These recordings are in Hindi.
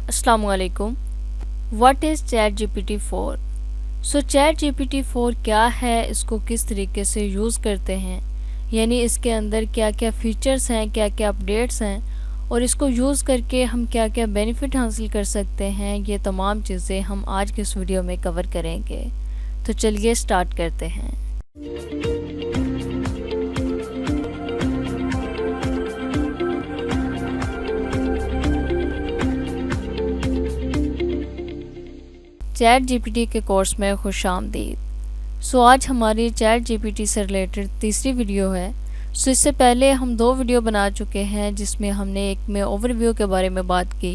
अस्सलामुअलैकुम। What is chat GPT 4? So chat GPT 4 क्या है, इसको किस तरीके से यूज़ करते हैं, यानी इसके अंदर क्या क्या फ़ीचर्स हैं, क्या क्या अपडेट्स हैं और इसको यूज़ करके हम क्या क्या बेनिफिट हासिल कर सकते हैं, ये तमाम चीज़ें हम आज के इस वीडियो में कवर करेंगे। तो चलिए स्टार्ट करते हैं। चैट जीपीटी के कोर्स में खुशामदीद। सो आज हमारी चैट जीपीटी से रिलेटेड तीसरी वीडियो है। सो इससे पहले हम 2 वीडियो बना चुके हैं, जिसमें हमने एक में ओवरव्यू के बारे में बात की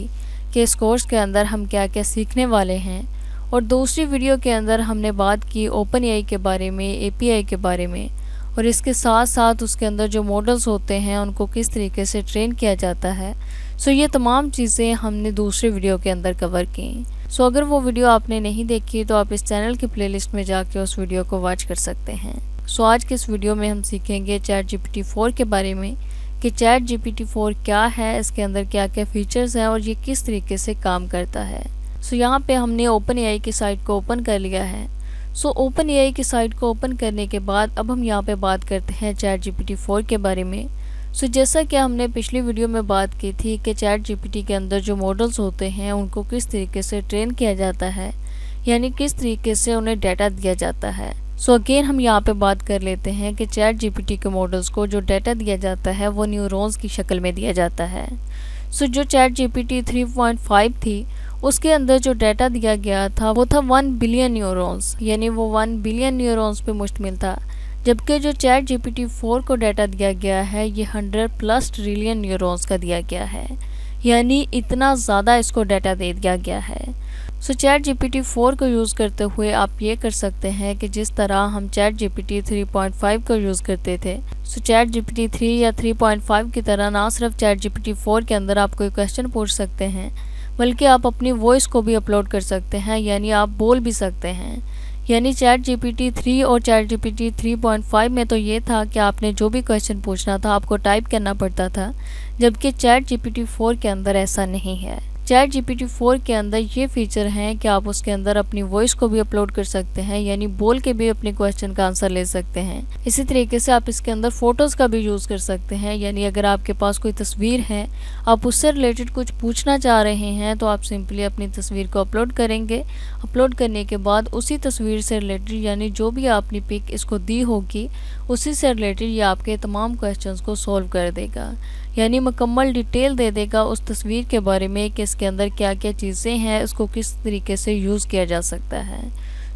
कि इस कोर्स के अंदर हम क्या क्या सीखने वाले हैं, और दूसरी वीडियो के अंदर हमने बात की ओपन एआई के बारे में, एपीआई के बारे में, और इसके साथ साथ उसके अंदर जो मॉडल्स होते हैं उनको किस तरीके से ट्रेन किया जाता है। सो ये तमाम चीज़ें हमने दूसरे वीडियो के अंदर कवर की। सो अगर वो वीडियो आपने नहीं देखी तो आप इस चैनल की प्लेलिस्ट में जाके उस वीडियो को वॉच कर सकते हैं। सो आज के इस वीडियो में हम सीखेंगे चैट जीपीटी 4 के बारे में कि चैट जीपीटी 4 क्या है, इसके अंदर क्या क्या फीचर्स हैं और ये किस तरीके से काम करता है। सो यहाँ पे हमने ओपन एआई की साइट को ओपन कर लिया है। सो ओपन एआई की साइट को ओपन करने के बाद अब हम यहाँ पे बात करते हैं चैट जीपीटी 4 के बारे में। सो जैसा कि हमने पिछली वीडियो में बात की थी कि चैट जीपीटी के अंदर जो मॉडल्स होते हैं उनको किस तरीके से ट्रेन किया जाता है, यानी किस तरीके से उन्हें डाटा दिया जाता है। सो अगेन हम यहाँ पे बात कर लेते हैं कि चैट जीपीटी के मॉडल्स को जो डाटा दिया जाता है वो न्यूरॉन्स की शक्ल में दिया जाता है। सो जो चैट जीपीटी 3.5 थी उसके अंदर जो डाटा दिया गया था वो था 1 बिलियन न्यूरॉन्स, यानी वो 1 बिलियन न्यूरॉन्स पे मुश्तमिल था। जबकि जो चैट जीपीटी 4 को डाटा दिया गया है ये 100+ ट्रिलियन न्यूरॉन्स का दिया गया है, यानी इतना ज़्यादा इसको डाटा दे दिया गया है। सो चैट जीपीटी 4 को यूज़ करते हुए आप ये कर सकते हैं कि जिस तरह हम चैट जीपीटी 3.5 को यूज़ करते थे, सो चैट जीपीटी 3 या 3.5 की तरह ना सिर्फ चैट जीपीटी 4 के अंदर आप कोई क्वेश्चन पूछ सकते हैं, बल्कि आप अपनी वॉइस को भी अपलोड कर सकते हैं, यानी आप बोल भी सकते हैं। यानी चैट जीपीटी 3 और चैट जीपीटी 3.5 में तो ये था कि आपने जो भी क्वेश्चन पूछना था आपको टाइप करना पड़ता था, जबकि चैट जीपीटी 4 के अंदर ऐसा नहीं है। चैट जीपीटी 4 के अंदर ये फीचर हैं कि आप उसके अंदर अपनी वॉइस को भी अपलोड कर सकते हैं, यानी बोल के भी अपने क्वेश्चन का आंसर ले सकते हैं। इसी तरीके से आप इसके अंदर फ़ोटोज़ का भी यूज़ कर सकते हैं, यानी अगर आपके पास कोई तस्वीर है, आप उससे रिलेटेड कुछ पूछना चाह रहे हैं तो आप सिंपली अपनी तस्वीर को अपलोड करेंगे। अपलोड करने के बाद उसी तस्वीर से रिलेटेड, यानी जो भी आपने पिक इसको दी होगी उसी से रिलेटेड ये आपके तमाम क्वेश्चंस को सॉल्व कर देगा, यानी मुकम्मल डिटेल दे देगा उस तस्वीर के बारे में कि इसके अंदर क्या क्या चीज़ें हैं, उसको किस तरीके से यूज़ किया जा सकता है।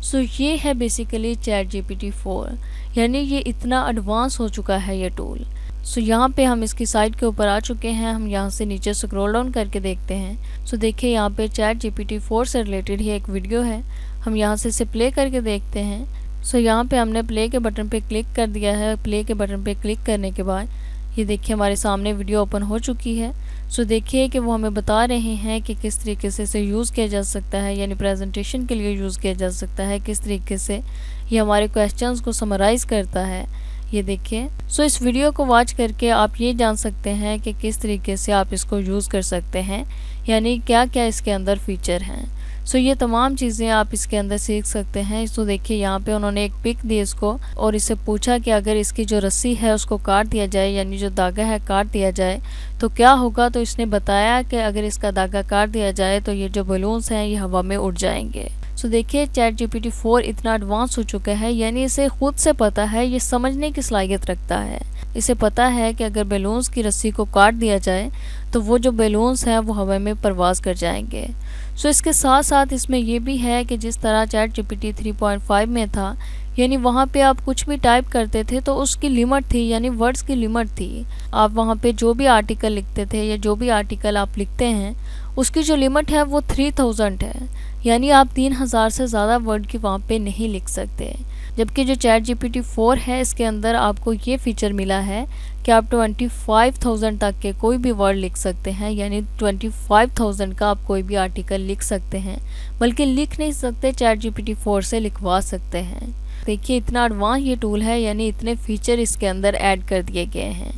सो ये है बेसिकली चैट जीपीटी 4, यानी ये इतना एडवांस हो चुका है ये टूल। सो यहाँ पे हम इसकी साइट के ऊपर आ चुके हैं। हम यहाँ से नीचे स्क्रॉल डाउन करके देखते हैं। सो देखिए यहाँ पे चैट जीपीटी 4 से रिलेटेड ही एक वीडियो है। हम यहाँ से इसे प्ले करके देखते हैं। सो यहाँ पे हमने प्ले के बटन पे क्लिक कर दिया है। प्ले के बटन पे क्लिक करने के बाद ये देखिए हमारे सामने वीडियो ओपन हो चुकी है। सो देखिए कि वो हमें बता रहे हैं कि किस तरीके से इसे यूज़ किया जा सकता है, यानी प्रेजेंटेशन के लिए यूज़ किया जा सकता है, किस तरीके से ये हमारे क्वेश्चंस को समराइज़ करता है। ये देखिए। सो इस वीडियो को वॉच करके आप ये जान सकते हैं कि किस तरीके से आप इसको यूज़ कर सकते हैं, यानी क्या क्या इसके अंदर फ़ीचर हैं। सो ये तमाम चीज़ें आप इसके अंदर सीख सकते हैं। सो देखिए यहाँ पे उन्होंने एक पिक दी इसको और इससे पूछा कि अगर इसकी जो रस्सी है उसको काट दिया जाए, यानी जो धागा है काट दिया जाए तो क्या होगा। तो इसने बताया कि अगर इसका धागा काट दिया जाए तो ये जो बलून्स हैं ये हवा में उड़ जाएंगे। सो देखिए चैट जीपीटी 4 इतना एडवांस हो चुका है, यानी इसे खुद से पता है, ये समझने की सलाहियत रखता है। इसे पता है कि अगर बैलून्स की रस्सी को काट दिया जाए तो वो जो बैलून्स हैं वो हवा में परवाज़ कर जाएंगे। सो इसके साथ साथ इसमें ये भी है कि जिस तरह चैट जीपीटी 3.5 में था, यानी वहाँ पे आप कुछ भी टाइप करते थे तो उसकी लिमिट थी, यानी वर्ड्स की लिमिट थी। आप वहाँ पे जो भी आर्टिकल लिखते थे या जो भी आर्टिकल आप लिखते हैं उसकी जो लिमिट है वो 3000 है, यानी आप 3000 से ज़्यादा वर्ड की वहाँ पे नहीं लिख सकते। जबकि जो चैट जीपीटी 4 है इसके अंदर आपको ये फीचर मिला है कि आप 25,000 तक के कोई भी वर्ड लिख सकते हैं, यानी 25,000 का आप कोई भी आर्टिकल लिख सकते हैं, बल्कि लिख नहीं सकते, चैट जीपीटी 4 से लिखवा सकते हैं। देखिए इतना एडवांस ये टूल है, यानी इतने फीचर इसके अंदर ऐड कर दिए गए हैं।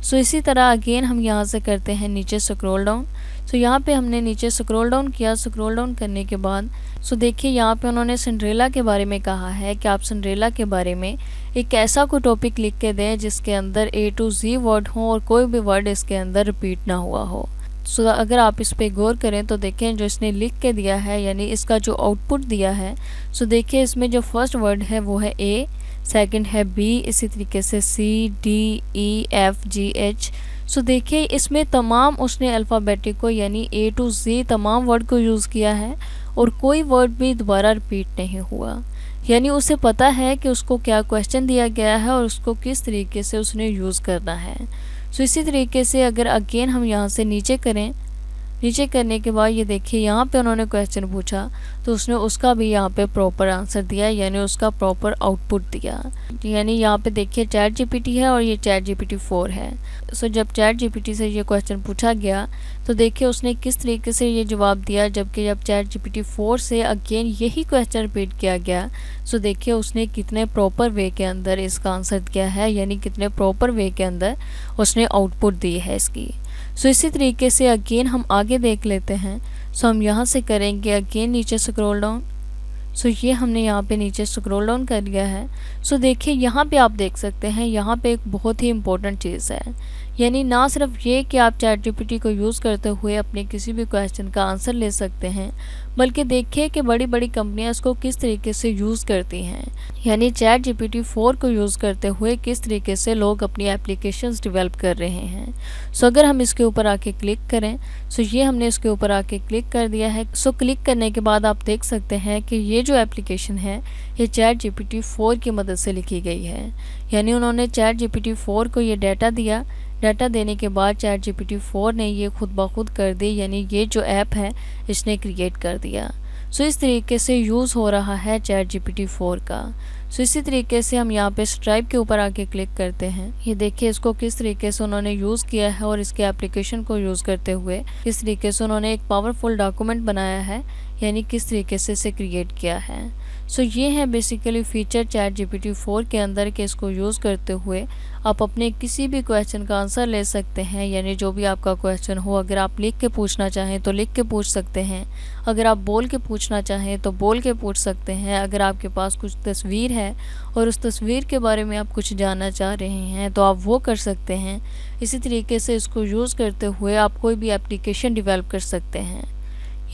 सो इसी तरह अगेन हम यहाँ से करते हैं नीचे स्क्रॉल डाउन। सो यहाँ पे हमने नीचे स्क्रॉल डाउन किया। स्क्रॉल डाउन करने के बाद सो देखिए यहाँ पे उन्होंने सिंड्रेला के बारे में कहा है कि आप सिंड्रेला के बारे में एक ऐसा कोई टॉपिक लिख के दें जिसके अंदर A to Z वर्ड हो और कोई भी वर्ड इसके अंदर रिपीट ना हुआ हो। सो अगर आप इस पे गौर करें तो देखें जो इसने लिख के दिया है यानी इसका जो आउटपुट दिया है, सो देखिए इसमें जो फर्स्ट वर्ड है वो है A, सेकंड है B, इसी तरीके से C, D, E, F, G, H। सो देखिए इसमें तमाम उसने अल्फ़ाबेटिक को यानी A to Z तमाम वर्ड को यूज़ किया है और कोई वर्ड भी दोबारा रिपीट नहीं हुआ। यानी उसे पता है कि उसको क्या क्वेश्चन दिया गया है और उसको किस तरीके से उसने यूज़ करना है। सो इसी तरीके से अगर अगेन हम यहाँ से नीचे करें, नीचे करने के बाद ये देखिए यहाँ पे उन्होंने क्वेश्चन पूछा तो उसने उसका भी यहाँ पे प्रॉपर आंसर दिया यानी उसका प्रॉपर आउटपुट दिया। यानी यहाँ पे देखिए चैट जीपीटी है और ये चैट जीपीटी 4 है। सो जब चैट जीपीटी से ये क्वेश्चन पूछा गया तो देखिए उसने किस तरीके से ये जवाब दिया, जबकि जब चैट जीपीटी 4 से अगेन यही क्वेश्चन रिपीट किया गया सो देखिए उसने कितने प्रॉपर वे के अंदर इसका आंसर दिया है, यानी कितने प्रॉपर वे के अंदर उसने आउटपुट दी है इसकी। सो इसी तरीके से अगेन हम आगे देख लेते हैं। सो हम यहाँ से करेंगे अगेन नीचे स्क्रॉल डाउन। सो ये हमने यहाँ पे नीचे स्क्रॉल डाउन कर लिया है। सो देखिए यहाँ पे आप देख सकते हैं यहाँ पे एक बहुत ही इम्पोर्टेंट चीज़ है, यानी ना सिर्फ ये कि आप चैट जीपीटी को यूज़ करते हुए अपने किसी भी क्वेश्चन का आंसर ले सकते हैं, बल्कि देखिए कि बड़ी बड़ी कंपनियां इसको किस तरीके से यूज़ करती हैं। यानी चैट जीपीटी 4 को यूज़ करते हुए किस तरीके से लोग अपनी एप्लीकेशंस डेवलप कर रहे हैं। सो अगर हम इसके ऊपर आके क्लिक करें, सो ये हमने इसके ऊपर आके क्लिक कर दिया है। सो क्लिक करने के बाद आप देख सकते हैं कि ये जो एप्लीकेशन है ये चैट जीपीटी 4 की मदद से लिखी गई है। यानी उन्होंने चैट जीपीटी 4 को ये डाटा दिया, डाटा देने के बाद चैट जीपीटी 4 ने ये खुद ब खुद कर दी, यानी ये जो ऐप है इसने क्रिएट कर दिया। सो इस तरीके से यूज़ हो रहा है चैट जीपीटी 4 का। सो इसी तरीके से हम यहाँ पे स्ट्राइप के ऊपर आके क्लिक करते हैं। ये देखिए इसको किस तरीके से उन्होंने यूज़ किया है और इसके एप्लीकेशन को यूज़ करते हुए किस तरीके से उन्होंने एक पावरफुल डॉक्यूमेंट बनाया है, यानी किस तरीके से इसे क्रिएट किया है। सो ये है बेसिकली फीचर चैट जीपीटी 4 के अंदर के इसको यूज़ करते हुए आप अपने किसी भी क्वेश्चन का आंसर ले सकते हैं। यानी जो भी आपका क्वेश्चन हो, अगर आप लिख के पूछना चाहें तो लिख के पूछ सकते हैं, अगर आप बोल के पूछना चाहें तो बोल के पूछ सकते हैं, अगर आपके पास कुछ तस्वीर है और उस तस्वीर के बारे में आप कुछ जानना चाह रहे हैं तो आप वो कर सकते हैं। इसी तरीके से इसको यूज़ करते हुए आप कोई भी एप्लीकेशन डेवलप कर सकते हैं,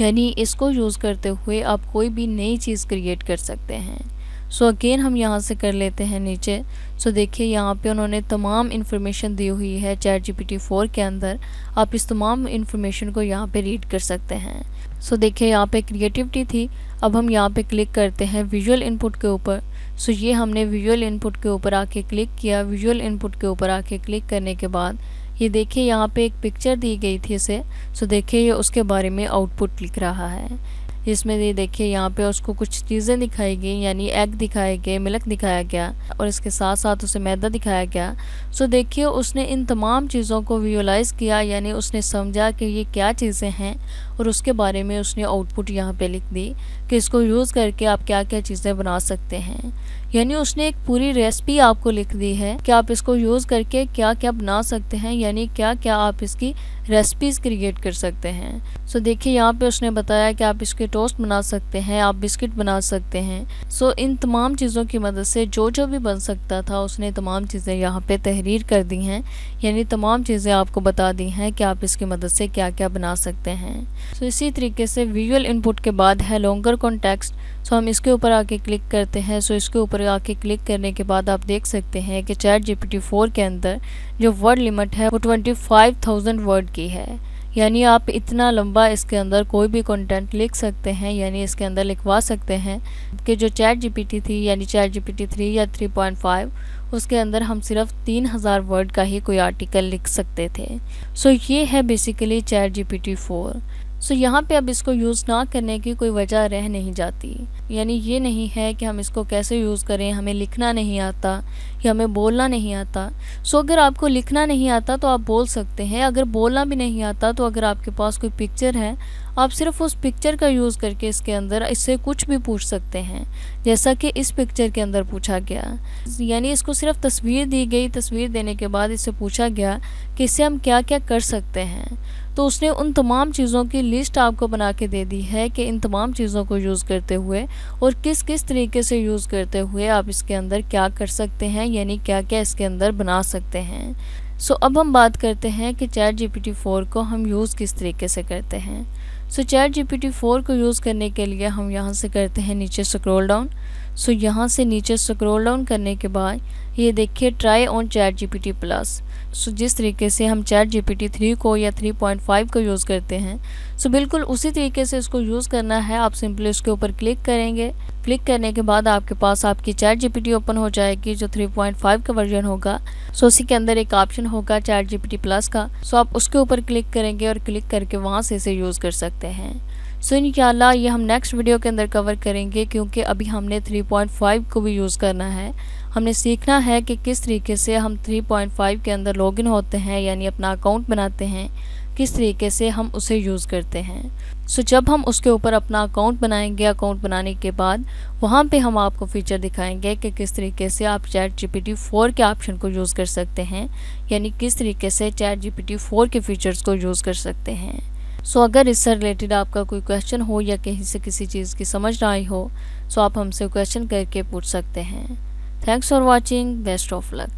यानी इसको यूज़ करते हुए आप कोई भी नई चीज़ क्रिएट कर सकते हैं। सो अगेन हम यहाँ से कर लेते हैं नीचे। सो देखिए यहाँ पे उन्होंने तमाम इन्फॉर्मेशन दी हुई है चैट जीपीटी 4 के अंदर, आप इस तमाम इन्फॉर्मेशन को यहाँ पे रीड कर सकते हैं। सो देखिए यहाँ पे क्रिएटिविटी थी। अब हम यहाँ पे क्लिक करते हैं विजुअल इनपुट के ऊपर। सो ये हमने विजुअल इनपुट के ऊपर आके क्लिक किया। विजुअल इनपुट के ऊपर आके क्लिक करने के बाद ये देखिए यहाँ पे एक पिक्चर दी गई थी इसे। सो देखिए ये उसके बारे में आउटपुट लिख रहा है, जिसमें ये देखिए यहाँ पे उसको कुछ चीज़ें दिखाई गई, यानी एग दिखाए गए, मिल्क दिखाया गया और इसके साथ साथ उसे मैदा दिखाया गया। सो देखिए उसने इन तमाम चीज़ों को विजुअलाइज़ किया, यानी उसने समझा कि ये क्या चीज़ें हैं और उसके बारे में उसने आउटपुट यहाँ पे लिख दी कि इसको यूज़ करके आप क्या क्या चीज़ें बना सकते हैं। यानी उसने एक पूरी रेसिपी आपको लिख दी है कि आप इसको यूज़ करके क्या क्या बना सकते हैं, यानी क्या क्या आप इसकी रेसिपीज़ क्रिएट कर सकते हैं। सो देखिए यहाँ पे उसने बताया कि आप इसके टोस्ट बना सकते हैं, आप बिस्किट बना सकते हैं। सो इन तमाम चीज़ों की मदद से जो जो भी बन सकता था उसने तमाम चीज़ें यहाँ पे तहरीर कर दी हैं, यानी तमाम चीज़ें आपको बता दी हैं कि आप इसकी मदद से क्या क्या बना सकते हैं। सो इसी तरीके से विजुअल इनपुट के बाद है लॉन्गर कॉन्टेक्स्ट। सो हम इसके ऊपर आके क्लिक करते हैं। सो इसके ऊपर आके क्लिक करने के बाद आप देख सकते हैं कि चैट जीपीटी 4 के अंदर जो वर्ड लिमिट है वो 25,000 वर्ड की है, यानी आप इतना लंबा इसके अंदर कोई भी कंटेंट लिख सकते हैं, यानी इसके अंदर लिखवा सकते हैं कि जो चैट जीपीटी थी यानी चैट जीपीटी 3 या 3.5 उसके अंदर हम सिर्फ 3000 वर्ड का ही कोई आर्टिकल लिख सकते थे। सो ये है बेसिकली चैट जीपीटी 4। सो यहाँ पे अब इसको यूज़ ना करने की कोई वजह रह नहीं जाती, यानी ये नहीं है कि हम इसको कैसे यूज़ करें, हमें लिखना नहीं आता या हमें बोलना नहीं आता। सो अगर आपको लिखना नहीं आता तो आप बोल सकते हैं, अगर बोलना भी नहीं आता तो अगर आपके पास कोई पिक्चर है आप सिर्फ उस पिक्चर का यूज़ करके इसके अंदर इससे कुछ भी पूछ सकते हैं, जैसा कि इस पिक्चर के अंदर पूछा गया। यानी इसको सिर्फ तस्वीर दी गई, तस्वीर देने के बाद इससे पूछा गया कि इससे हम क्या क्या कर सकते हैं, तो उसने उन तमाम चीज़ों की लिस्ट आपको बना के दे दी है कि इन तमाम चीज़ों को यूज़ करते हुए और किस किस तरीके से यूज़ करते हुए आप इसके अंदर क्या कर सकते हैं, यानी क्या क्या इसके अंदर बना सकते हैं। सो अब हम बात करते हैं कि चैट जीपीटी 4 को हम यूज़ किस तरीके से करते हैं। सो चैट जीपीटी 4 को यूज़ करने के लिए हम यहाँ से करते हैं नीचे स्क्रॉल डाउन। सो यहाँ से नीचे स्क्रॉल डाउन करने के बाद ये देखिए try on ChatGPT plus. So जिस तरीके से हम चैट जीपीटी 3 को या 3.5 को यूज़ करते हैं, सो बिल्कुल उसी तरीके से इसको यूज़ करना है। आप सिंपली उसके ऊपर क्लिक करेंगे, क्लिक करने के बाद आपके पास आपकी चैट जीपीटी ओपन हो जाएगी जो 3.5 का वर्जन होगा। सो उसी के अंदर एक ऑप्शन होगा चैट जीपीटी प्लस का, सो आप उसके ऊपर क्लिक करेंगे और क्लिक करके वहाँ से इसे यूज़ कर सकते हैं। सो इंशाल्लाह ये हम नेक्स्ट वीडियो के अंदर कवर करेंगे, क्योंकि अभी हमने 3.5 को भी यूज़ करना है। हमने सीखना है कि किस तरीके से हम 3.5 के अंदर लॉगिन होते हैं, यानी अपना अकाउंट बनाते हैं, किस तरीके से हम उसे यूज़ करते हैं। सो जब हम उसके ऊपर अपना अकाउंट बनाएंगे, अकाउंट बनाने के बाद वहाँ पे हम आपको फीचर दिखाएंगे कि किस तरीके से आप चैट जीपीटी 4 के ऑप्शन को यूज़ कर सकते हैं, यानी किस तरीके से चैट जीपीटी 4 के फीचर्स को यूज़ कर सकते हैं। सो अगर इससे रिलेटेड आपका कोई क्वेश्चन हो या कहीं से किसी चीज़ की समझ ना आई हो, सो आप हमसे क्वेश्चन करके पूछ सकते हैं। Thanks for watching, best of luck.